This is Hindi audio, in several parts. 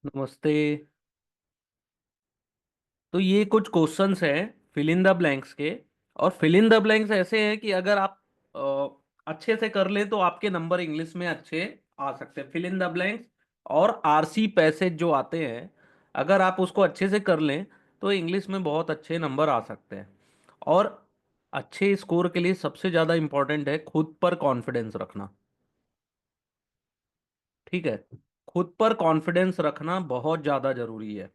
नमस्ते। तो ये कुछ क्वेश्चंस हैं फिल इन द ब्लैंक्स के। और फिल इन द ब्लैंक्स ऐसे हैं कि अगर आप अच्छे से कर लें तो आपके नंबर इंग्लिश में अच्छे आ सकते हैं। फिल इन द ब्लैंक्स और आरसी पैसेज जो आते हैं, अगर आप उसको अच्छे से कर लें तो इंग्लिश में बहुत अच्छे नंबर आ सकते हैं। और अच्छे स्कोर के लिए सबसे ज़्यादा इंपॉर्टेंट है खुद पर कॉन्फिडेंस रखना। ठीक है, खुद पर कॉन्फिडेंस रखना बहुत ज़्यादा जरूरी है।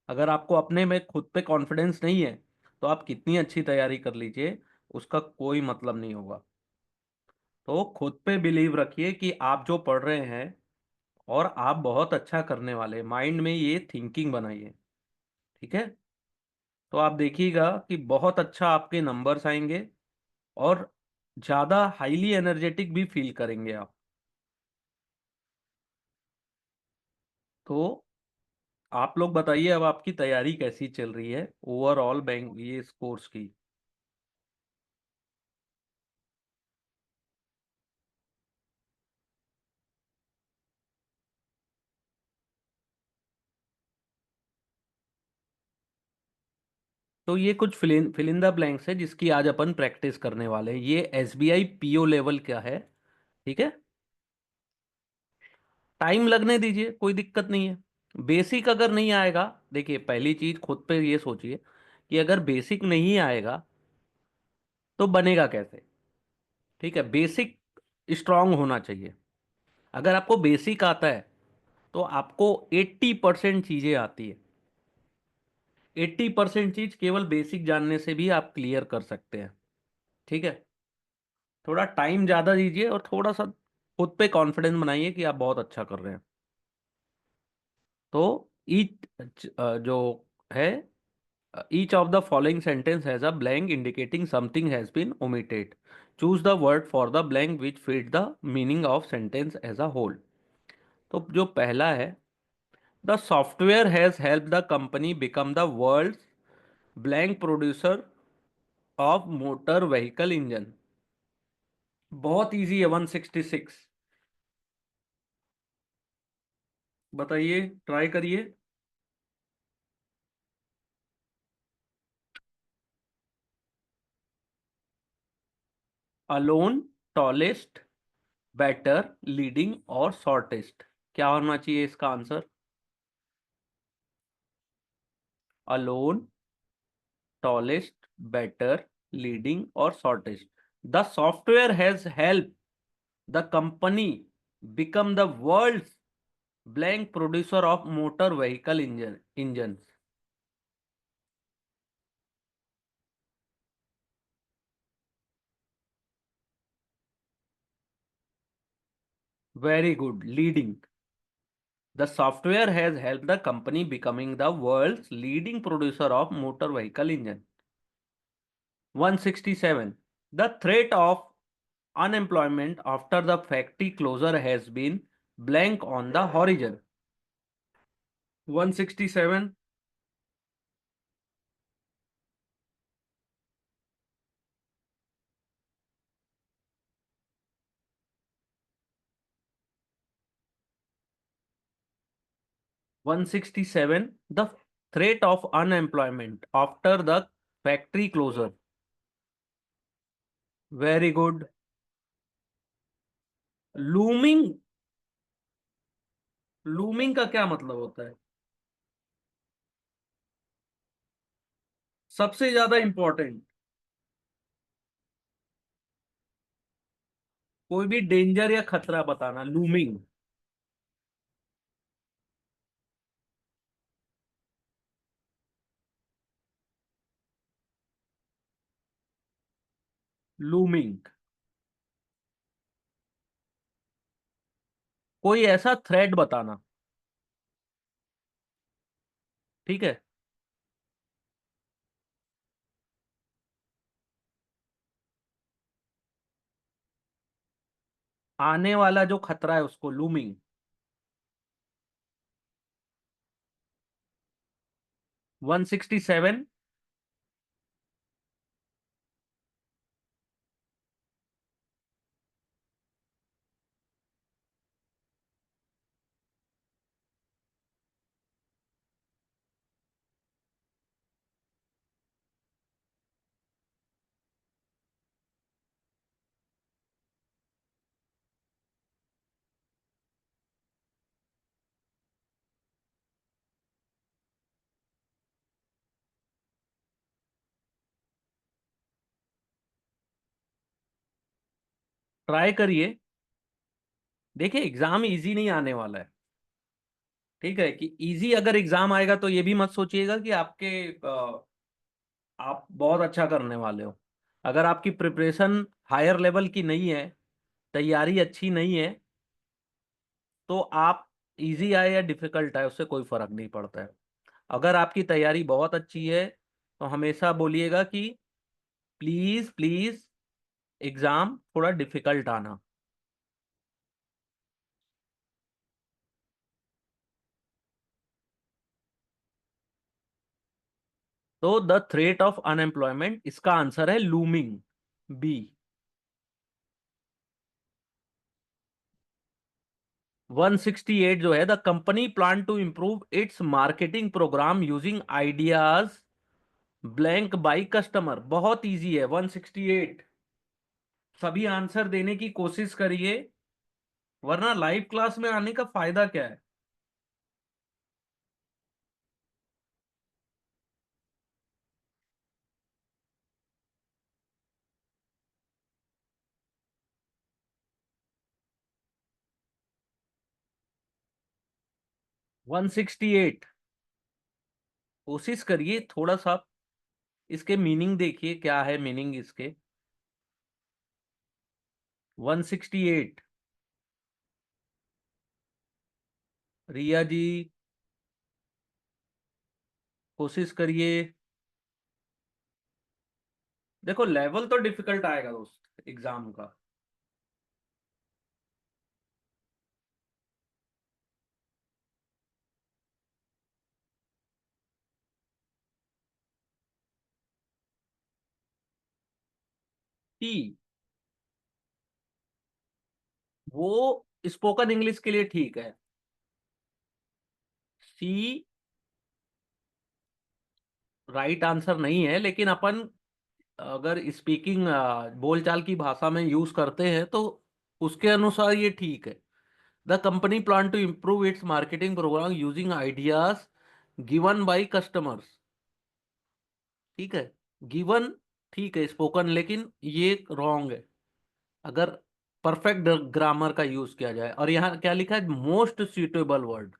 अगर आपको अपने में खुद पे कॉन्फिडेंस नहीं है तो आप कितनी अच्छी तैयारी कर लीजिए, उसका कोई मतलब नहीं होगा। तो खुद पे बिलीव रखिए कि आप जो पढ़ रहे हैं और आप बहुत अच्छा करने वाले, माइंड में ये थिंकिंग बनाइए। ठीक है, तो आप देखिएगा कि बहुत अच्छा आपके नंबर्स आएंगे और ज़्यादा हाईली एनर्जेटिक भी फील करेंगे आप। तो आप लोग बताइए, अब आपकी तैयारी कैसी चल रही है ओवरऑल बैंक ये कोर्स की। तो ये कुछ फिल इन द ब्लैंक्स है जिसकी आज अपन प्रैक्टिस करने वाले हैं। ये एसबीआई पीओ लेवल का है। ठीक है, टाइम लगने दीजिए, कोई दिक्कत नहीं है। बेसिक अगर नहीं आएगा, देखिए पहली चीज खुद पे ये सोचिए कि अगर बेसिक नहीं आएगा तो बनेगा कैसे। ठीक है, बेसिक स्ट्रांग होना चाहिए। अगर आपको बेसिक आता है तो आपको 80% चीजें आती है। 80% चीज केवल बेसिक जानने से भी आप क्लियर कर सकते हैं। ठीक है, थोड़ा टाइम ज़्यादा दीजिए और थोड़ा सा खुद पे कॉन्फिडेंस बनाइए कि आप बहुत अच्छा कर रहे हैं। तो ईच जो है, each of the following sentence has a blank indicating something has been omitted. Choose the word for the blank which fit the meaning of sentence as a whole. तो जो पहला है, the software has help the company become the world blank producer of motor vehicle engine. बहुत इजी है, 166। बताइए, ट्राई करिए। अलोन, टॉलेस्ट, बेटर, लीडिंग और शॉर्टेस्ट। क्या होना चाहिए इसका answer? Alone, tallest, better, leading और shortest. The software has help the company become the world blank producer of motor vehicle engine. Very good, leading. The software has help the company becoming the world leading producer of motor vehicle engine. 167. The threat of unemployment after the factory closure has been blank on the horizon. 167. 167. The threat of unemployment after the factory closure. Very good. Looming, looming का क्या मतलब होता है? सबसे ज्यादा इंपॉर्टेंट। कोई भी डेंजर या खतरा बताना, लूमिंग। लूमिंग, कोई ऐसा थ्रेट बताना। ठीक है, आने वाला जो खतरा है उसको लूमिंग। 167। ट्राई करिए। देखिए एग्जाम इजी नहीं आने वाला है। ठीक है, कि इजी अगर एग्जाम आएगा तो ये भी मत सोचिएगा कि आप बहुत अच्छा करने वाले हो। अगर आपकी प्रिपरेशन हायर लेवल की नहीं है, तैयारी अच्छी नहीं है, तो आप इजी आए या डिफिकल्ट आए उससे कोई फर्क नहीं पड़ता है। अगर आपकी तैयारी बहुत अच्छी है तो हमेशा बोलिएगा कि प्लीज प्लीज एग्जाम थोड़ा डिफिकल्ट आना। तो द थ्रेट ऑफ अनएम्प्लॉयमेंट, इसका आंसर है लूमिंग, बी। 168 जो है, the company plan to improve its marketing program using ideas blank by customer. बहुत इजी है 168। सभी आंसर देने की कोशिश करिए, वरना लाइव क्लास में आने का फायदा क्या है। 168। कोशिश करिए थोड़ा सा, इसके मीनिंग देखिए क्या है मीनिंग इसके। 168। रिया जी, कोशिश करिए। देखो लेवल तो डिफिकल्ट आएगा दोस्त एग्जाम का। टी, वो स्पोकन इंग्लिश के लिए ठीक है। सी राइट आंसर नहीं है, लेकिन अपन अगर स्पीकिंग बोलचाल की भाषा में यूज करते हैं तो उसके अनुसार ये ठीक है। The company plan to improve its marketing program using ideas given by customers. ठीक है, गिवन ठीक है, स्पोकन, लेकिन ये रॉन्ग है। अगर परफेक्ट ग्रामर का यूज किया जाए, और यहाँ क्या लिखा है, मोस्ट सुटेबल वर्ड।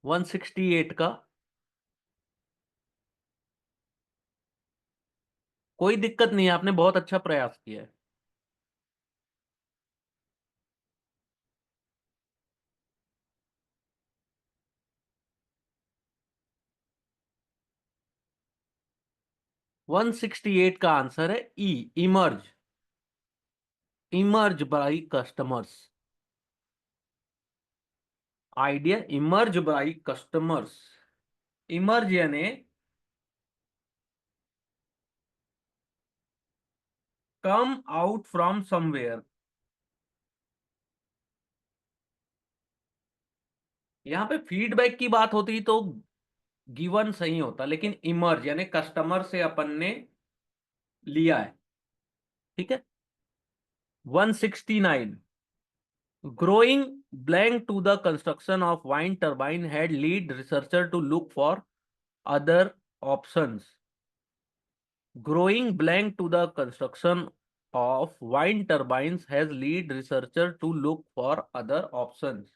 168 का कोई दिक्कत नहीं है, आपने बहुत अच्छा प्रयास किया है। 168 का आंसर है E, emerge. Emerge by customers. Idea emerge by customers. Emerge यानी कम आउट फ्रॉम समवेयर। यहाँ पे फीडबैक की बात होती तो गिवन सही होता, लेकिन इमर्ज यानी कस्टमर से अपन ने लिया है। ठीक है। 169, growing blank to the construction of wind turbine had lead researcher to look for other options. Growing blank to the construction of wind turbines has lead researcher to look for other options.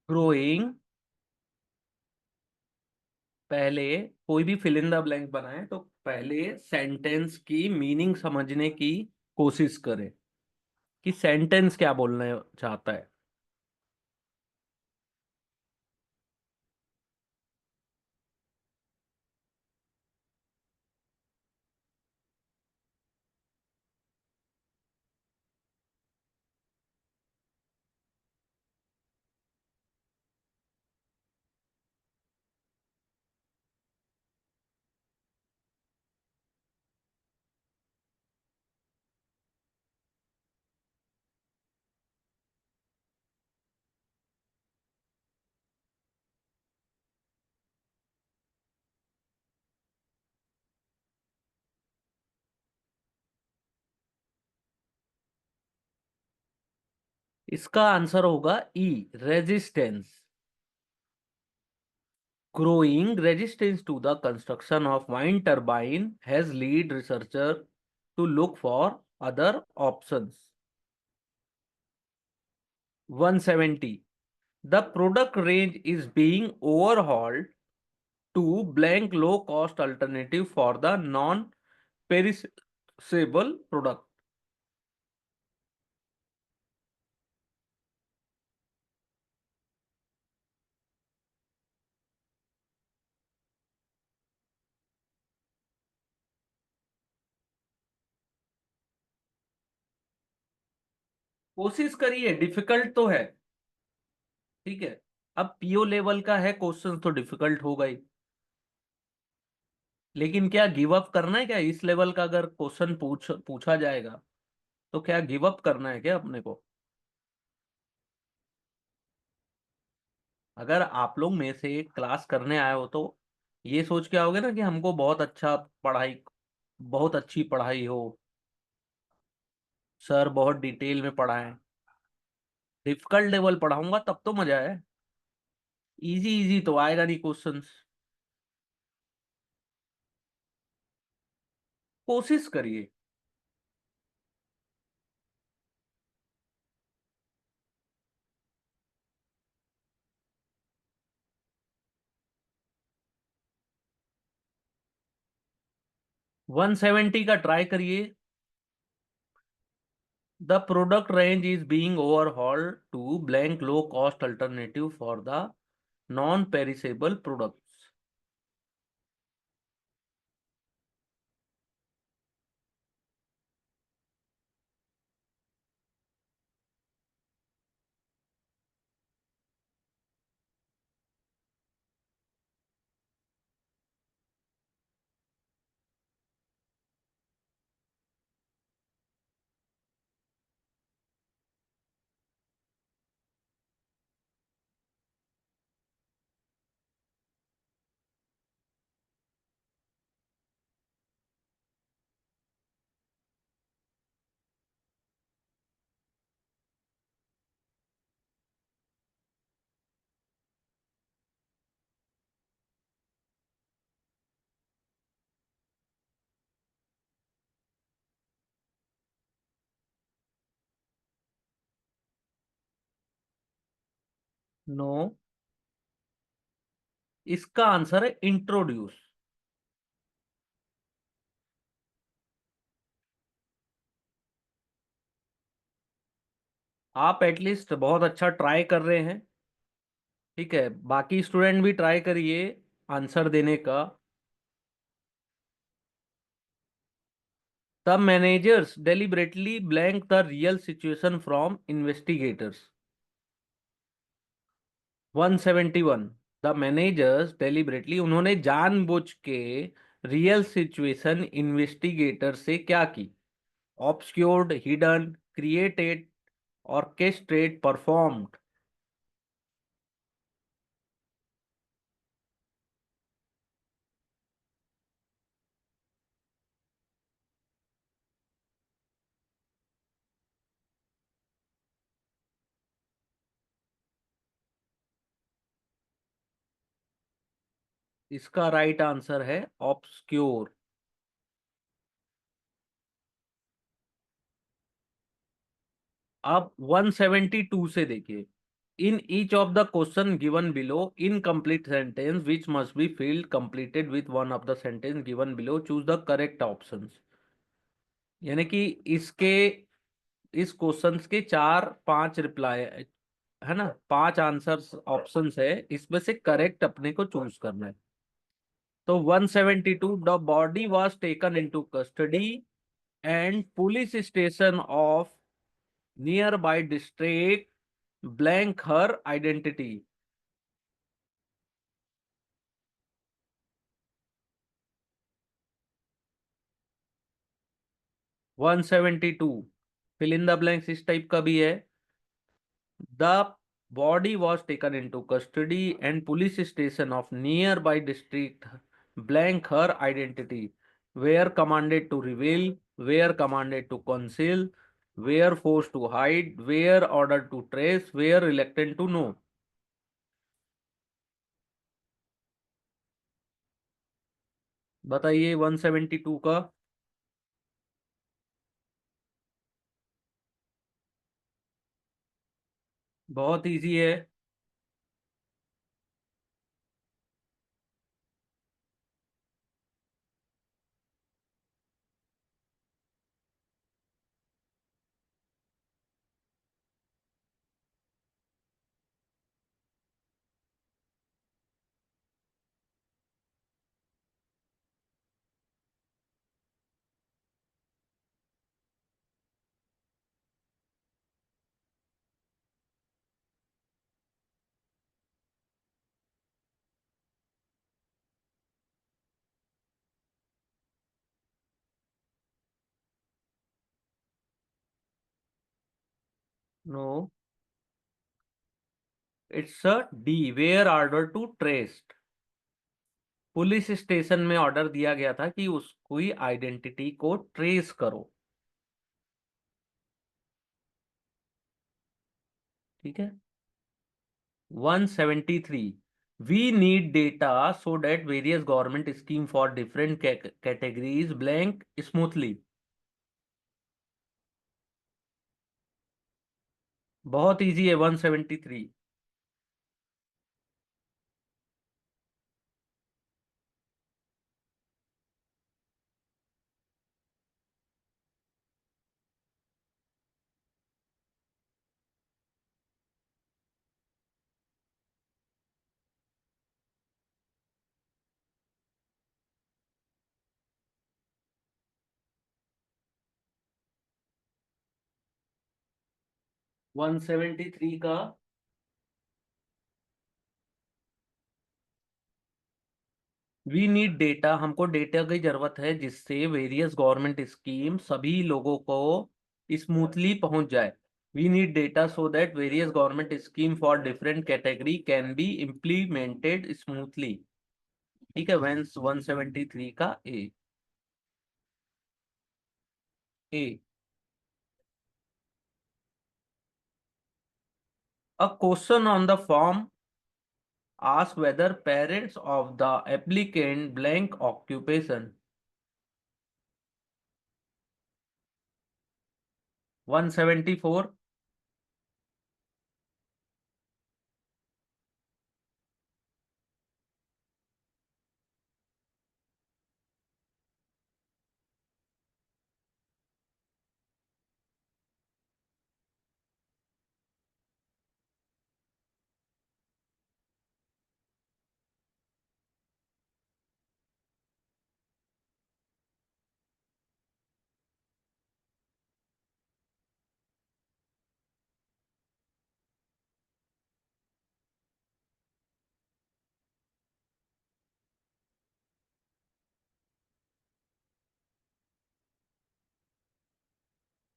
Growing, पहले कोई भी फिल इन द ब्लैंक बनाए तो पहले सेंटेंस की मीनिंग समझने की कोशिश करें कि सेंटेंस क्या बोलना चाहता है। इसका आंसर होगा ई, resistance. Growing resistance to the construction of wind turbine has led researcher to look for other options. 170. The product range is being overhauled to blank low cost alternative for the non perishable product. कोशिश करिए, डिफिकल्ट तो है। ठीक है। अब पीओ लेवल का है क्वेश्चन तो डिफिकल्ट होगा ही। लेकिन क्या गिव अप करना है क्या? इस लेवल का अगर क्वेश्चन पूछा जाएगा तो क्या गिव अप करना है क्या अपने को? अगर आप लोग में से क्लास करने आए हो तो ये सोच के आओगे ना कि हमको बहुत अच्छी पढ़ाई हो, सर बहुत डिटेल में पढ़ाएं। डिफिकल्ट लेवल पढ़ाऊंगा तब तो मजा है। इजी इजी तो आएगा नहीं क्वेश्चंस। कोशिश करिए। 170 का ट्राई करिए। The product range is being overhauled to blank low cost alternative for the non perishable products. No, इसका आंसर है इंट्रोड्यूस। आप एटलीस्ट बहुत अच्छा ट्राई कर रहे हैं। ठीक है, बाकी स्टूडेंट भी ट्राई करिए आंसर देने का। The managers deliberately blank the real situation from investigators. 171। The managers deliberately, उन्होंने जानबूझ के रियल सिचुएशन इन्वेस्टिगेटर से क्या की? Obscured, hidden, created, orchestrate, performed. इसका राइट आंसर है ऑब्सक्योर। अब 172 से देखिए। In each of the question given below incomplete sentence which must be field completed with one of the sentence given below, choose the correct options. यानी कि इसके इस क्वेश्चंस के चार पांच रिप्लाई है ना, पांच आंसर्स ऑप्शंस है, इसमें से करेक्ट अपने को चूज करना है। तो 172, the body was taken into custody and police station of near by district blank her identity. 172, fill in the blanks इस टाइप का भी है। The body was taken in to custody and police station of near by district blank her identity, were commanded to reveal, were commanded to conceal, were force to hide, were order to trace, were reluctant to know. बताइए 172 का। बहुत इजी है। No, it's a D, were order to traced. Police station में ऑर्डर दिया गया था कि उसकी आइडेंटिटी को ट्रेस करो। ठीक है। 173, we need data so that various government scheme for different categories blank smoothly। बहुत इजी है 173। 173 का, वी नीड डेटा, हमको डेटा की जरूरत है जिससे वेरियस गवर्नमेंट स्कीम सभी लोगों को स्मूथली पहुंच जाए। We need data so that various government scheme for different category can be implemented smoothly. ठीक है, 173 का A. A, a question on the form asks whether parents of the applicant blank occupation। 174।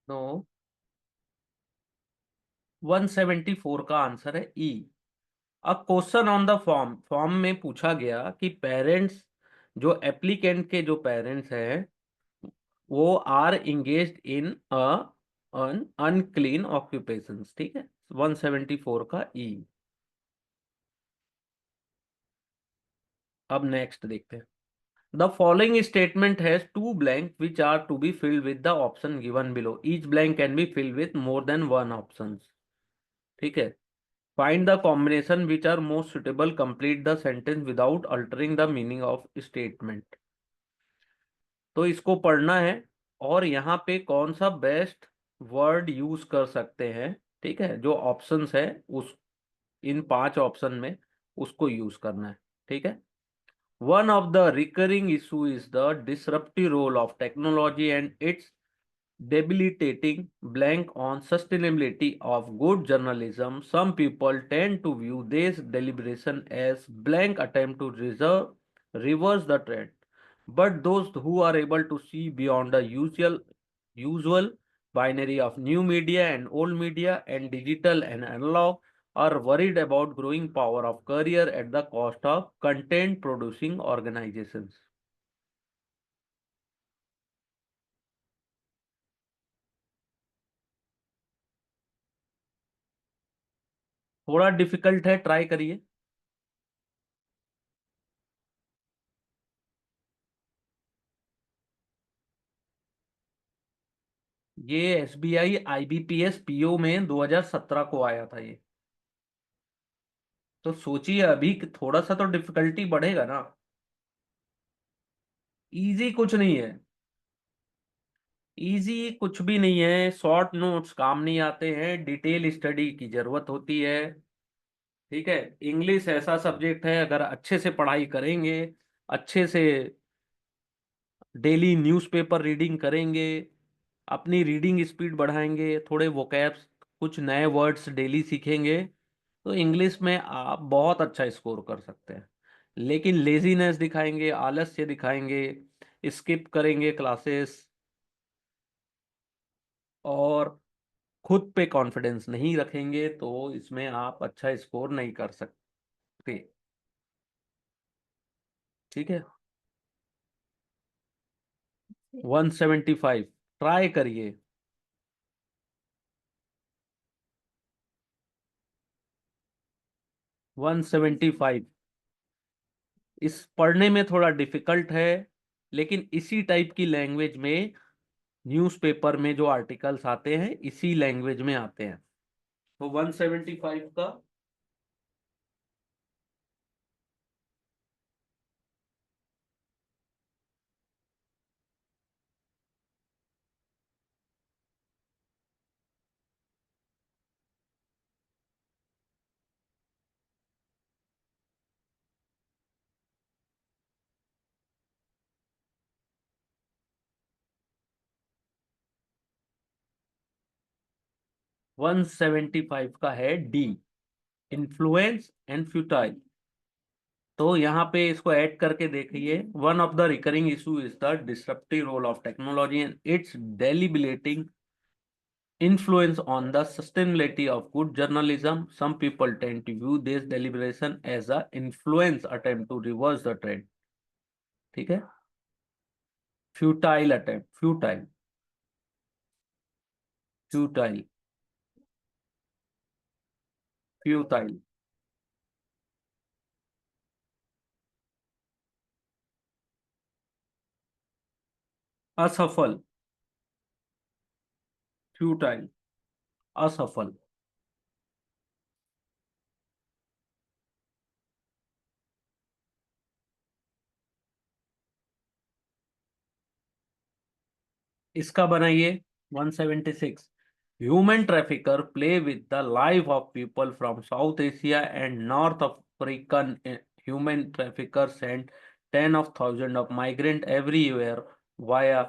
No, 174 का आंसर है E. A question on the form, form में पूछा गया कि पेरेंट्स, जो एप्लीकेंट के जो पेरेंट्स हैं वो are engaged in unclean occupations. ठीक है, 174 का ई। अब नेक्स्ट देखते हैं। The following statement has two blanks which are to be filled with the option given below. Each blank can be filled with more than one options. ठीक है। Find the combination which are most suitable. Complete the sentence without altering the meaning of statement। तो इसको पढ़ना है और यहाँ पे कौन सा बेस्ट वर्ड यूज कर सकते हैं। ठीक है, जो ऑप्शंस है उस, इन 5 ऑप्शन में उसको यूज करना है। ठीक है। One of the recurring issue is the disruptive role of technology and its debilitating blank on sustainability of good journalism. Some people tend to view this deliberation as blank attempt to reverse the trend. But those who are able to see beyond the usual binary of new media and old media and digital and analog are worried about growing power of career at the cost of content producing organizations। थोड़ा डिफिकल्ट है, ट्राई करिए। ये SBI IBPS PO में 2017 को आया था ये। तो सोचिए अभी कि थोड़ा सा तो डिफिकल्टी बढ़ेगा ना। इजी कुछ नहीं है। इजी कुछ भी नहीं है, शॉर्ट नोट्स काम नहीं आते हैं, डिटेल स्टडी की जरूरत होती है। ठीक है। इंग्लिश ऐसा सब्जेक्ट है, अगर अच्छे से पढ़ाई करेंगे, अच्छे से डेली न्यूज़पेपर रीडिंग करेंगे, अपनी रीडिंग स्पीड बढ़ाएंगे, थोड़े वोकैब्स, कुछ नए वर्ड्स डेली सीखेंगे, तो इंग्लिश में आप बहुत अच्छा स्कोर कर सकते हैं। लेकिन लेजीनेस दिखाएंगे, आलस्य दिखाएंगे, स्किप करेंगे क्लासेस, और खुद पे कॉन्फिडेंस नहीं रखेंगे, तो इसमें आप अच्छा स्कोर नहीं कर सकते। ठीक है। 175, ट्राई करिए। 175। इस पढ़ने में थोड़ा डिफिकल्ट है, लेकिन इसी टाइप की लैंग्वेज में न्यूज़पेपर में जो आर्टिकल्स आते हैं इसी लैंग्वेज में आते हैं। तो 175 का। वन सेवेंटी फाइव का है डी, इन्फ्लुएंस एंड फ्यूटाइल। तो यहाँ पे इसको ऐड करके देखिए। One of the recurring issue is the disruptive role of technology and its debilitating influence on the sustainability of good journalism. Some people tend to view this deliberation as a influence attempt to reverse the trend. ठीक है। Futile attempt, futile, futile, futile. असफल, फ्यूटाइल, असफल। इसका बनाइए। 176, human trafficker play with the life of people from south Asia and north African. Human trafficker send 10 of 1000 of migrant everywhere via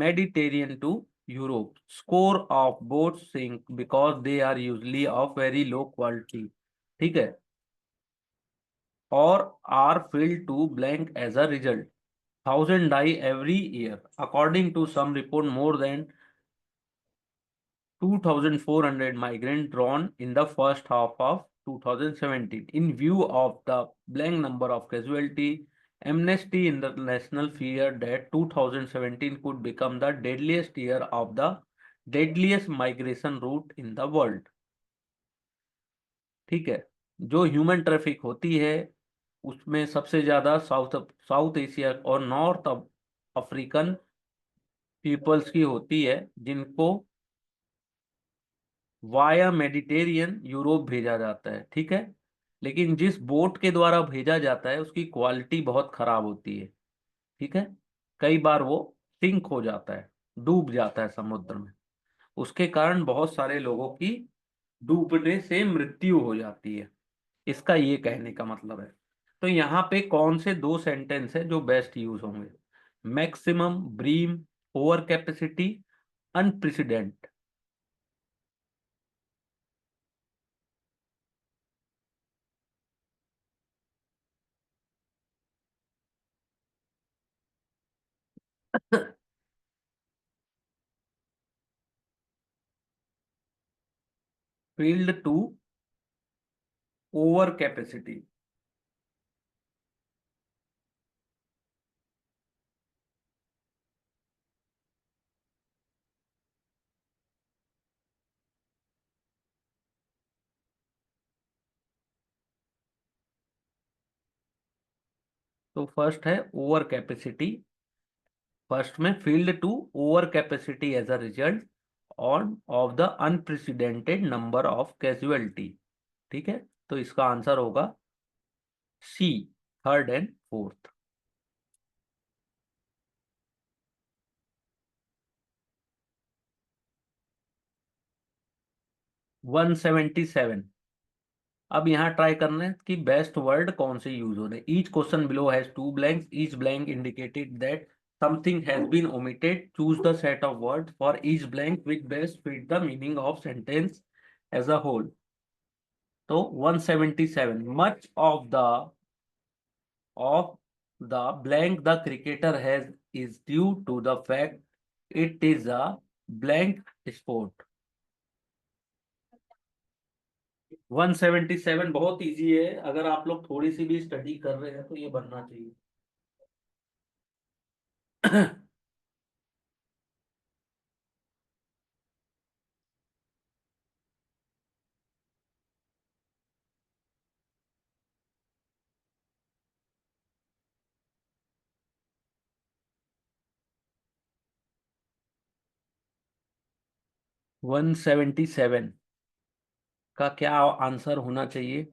Mediterranean to Europe. Score of boats sink because they are usually of very low quality. ठीक है। और are filled to blank as a result. Thousand die every year. According to some report, more than 2,400 migrants drawn in the first half of 2017. In view of the blank number of casualties, Amnesty International feared that 2017 could become the deadliest year of the deadliest migration route in the world. ठीक है। जो ह्यूमन ट्रैफिक होती है उसमें सबसे ज्यादा साउथ साउथ एशिया और नॉर्थ अफ्रीकन पीपल्स की होती है, जिनको वाया मेडिटेरियन यूरोप भेजा जाता है। ठीक है। लेकिन जिस बोट के द्वारा भेजा जाता है उसकी क्वालिटी बहुत खराब होती है। ठीक है। कई बार वो सिंक हो जाता है, डूब जाता है समुद्र में। उसके कारण बहुत सारे लोगों की डूबने से मृत्यु हो जाती है। इसका ये कहने का मतलब है। तो यहाँ पे कौन से दो सेंटेंस है जो बेस्ट यूज होंगे? Maximum, brim, over capacity, unprecedented. Filled to over capacity. तो फर्स्ट है ओवर कैपेसिटी। फर्स्ट में filled to over capacity as a result on of the unprecedented number of casualty. ठीक है, तो इसका आंसर होगा सी, थर्ड एंड फोर्थ। 177। अब यहाँ ट्राई करना है कि बेस्ट वर्ड कौन से यूज हो रहे। Each question below has two blanks, each blank indicated that something has been omitted, choose the set of word for each blank which best fit the meaning of sentence as a whole. तो 177, much of the blank the cricketer has is due to the fact it is a blank sport। 177 बहुत इजी है, अगर आप लोग थोड़ी सी भी स्टडी कर रहे हैं तो ये बनना चाहिए। वन सेवेंटी सेवन का क्या आंसर होना चाहिए?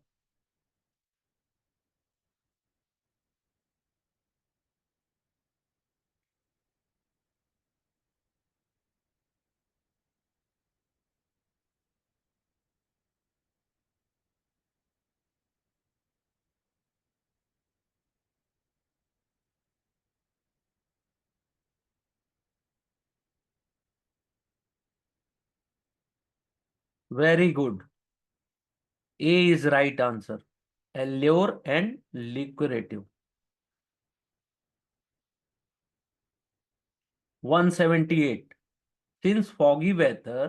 Very good, A is right answer, allure and liquidative. 178, since foggy weather,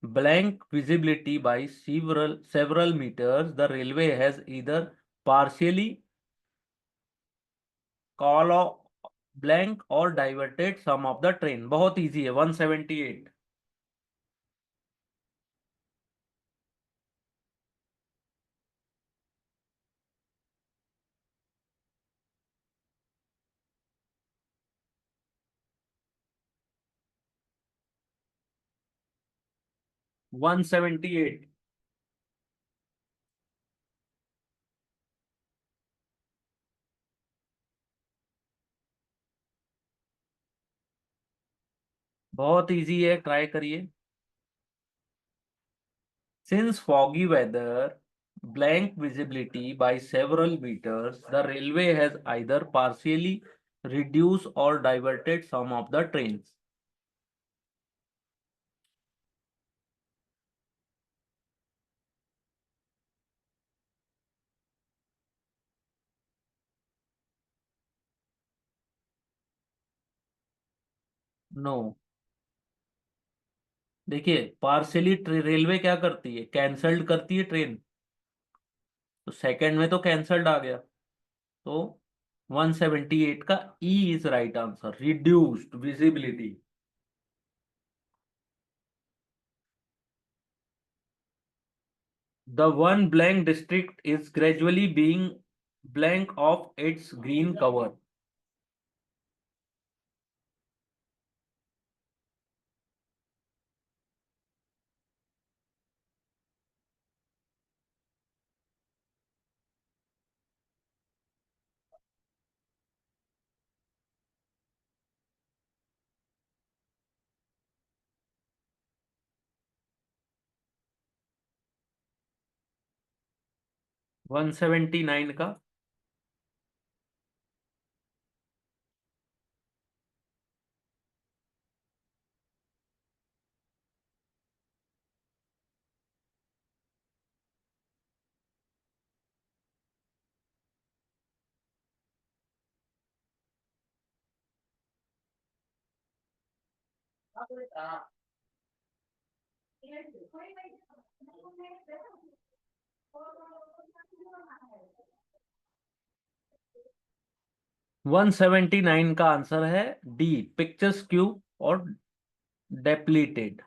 blank visibility by several meters, the railway has either partially call blank or diverted some of the train। बहुत इजी है, 178। 178। बहुत इजी है, ट्राई करिए। Since foggy weather, blank visibility by several meters, the railway has either partially reduced or diverted some of the trains। नो, देखिए पार्शियली रेलवे क्या करती है, कैंसल्ड करती है ट्रेन, तो सेकंड में तो कैंसल्ड आ गया। तो 178 का E is right answer, reduced visibility. The one blank district is gradually being blank of its green cover. 179 का 179 का आंसर है डी, पिक्चर्स क्यू और डेप्लीटेड।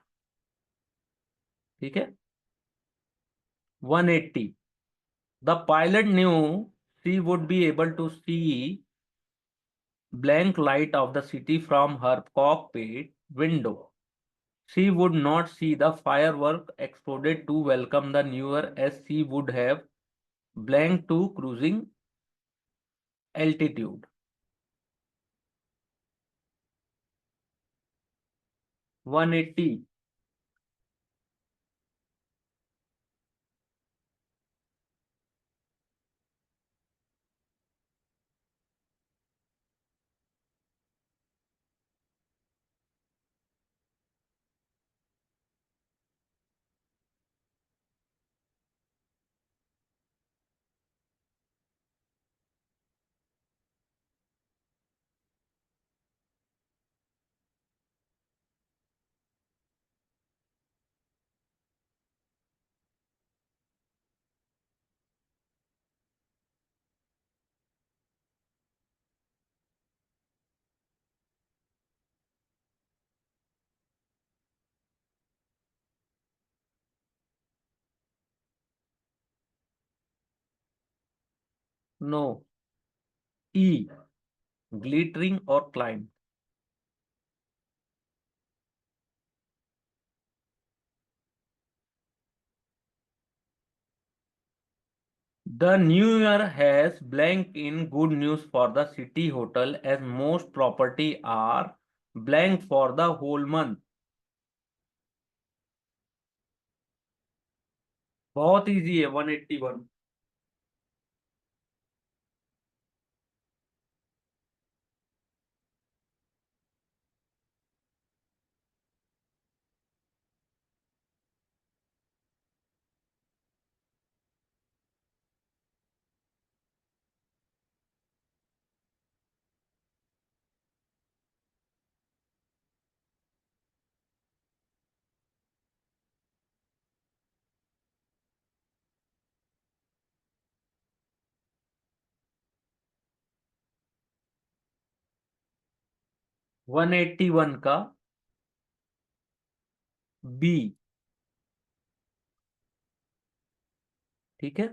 ठीक है। 180, the pilot knew she would be able to see blank light of the city from her cockpit window. She would not see the firework exploded to welcome the new year as she would have blank to cruising altitude. 180. No. E. Glittering or climb. The new year has blank in good news for the city hotel as most property are blank for the whole month. बहुत इजी है 181। वन एट्टी वन का बी। ठीक है।